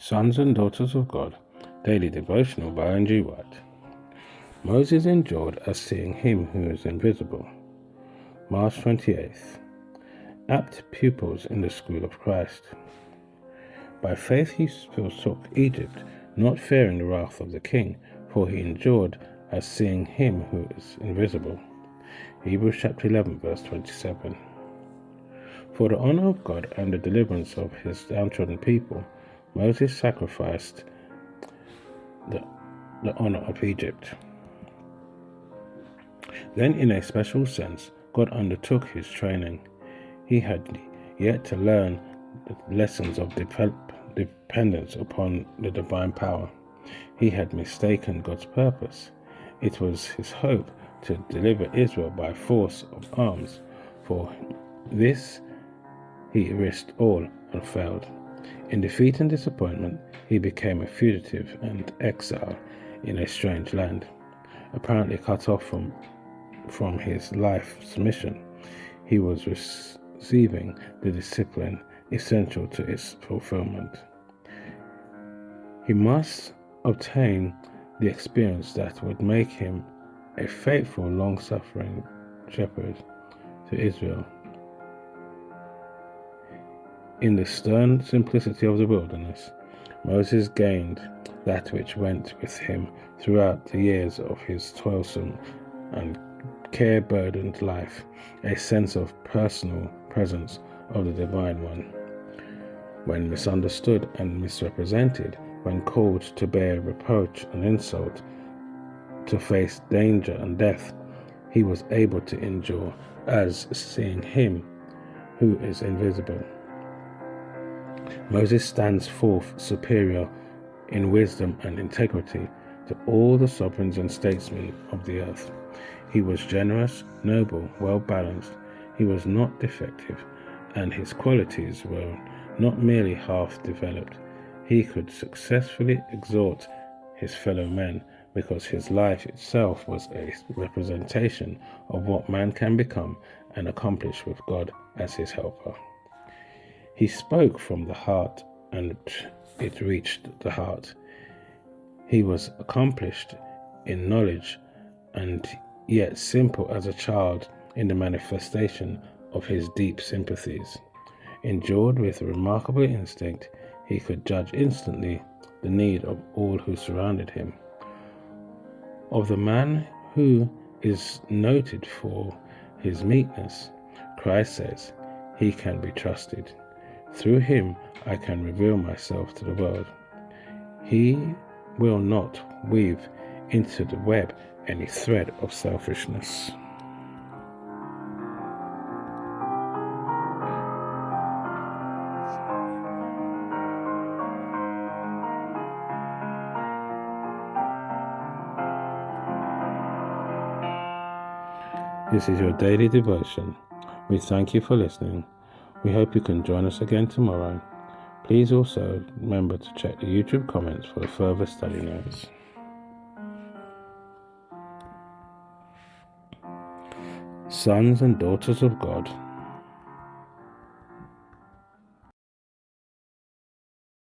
Sons and Daughters of God, Daily Devotional by N.G. White. Moses endured as seeing him who is invisible. March 28th. Apt pupils in the school of Christ. By faith he forsook Egypt, not fearing the wrath of the king, for he endured as seeing him who is invisible. Hebrews chapter 11 verse 27. For the honour of God and the deliverance of his downtrodden people, Moses sacrificed the honour of Egypt. Then, in a special sense, God undertook his training. He had yet to learn the lessons of dependence upon the divine power. He had mistaken God's purpose. It was his hope to deliver Israel by force of arms. For this he risked all and failed. In defeat and disappointment, he became a fugitive and exile in a strange land, apparently cut off from his life's mission. He was receiving the discipline essential to its fulfilment. He must obtain the experience that would make him a faithful, long-suffering shepherd to Israel. In the stern simplicity of the wilderness, Moses gained that which went with him throughout the years of his toilsome and care-burdened life, a sense of personal presence of the Divine One. When misunderstood and misrepresented, when called to bear reproach and insult, to face danger and death, he was able to endure as seeing him who is invisible. Moses stands forth superior in wisdom and integrity to all the sovereigns and statesmen of the earth. He was generous, noble, well-balanced. He was not defective, and his qualities were not merely half-developed. He could successfully exhort his fellow men because his life itself was a representation of what man can become and accomplish with God as his helper. He spoke from the heart, and it reached the heart. He was accomplished in knowledge, and yet simple as a child in the manifestation of his deep sympathies. Endured with remarkable instinct, he could judge instantly the need of all who surrounded him. Of the man who is noted for his meekness, Christ says, "He can be trusted. Through him I can reveal myself to the world. He will not weave into the web any thread of selfishness." This is your daily devotion. We thank you for listening. We hope you can join us again tomorrow. Please also remember to check the YouTube comments for the further study notes. Sons and Daughters of God.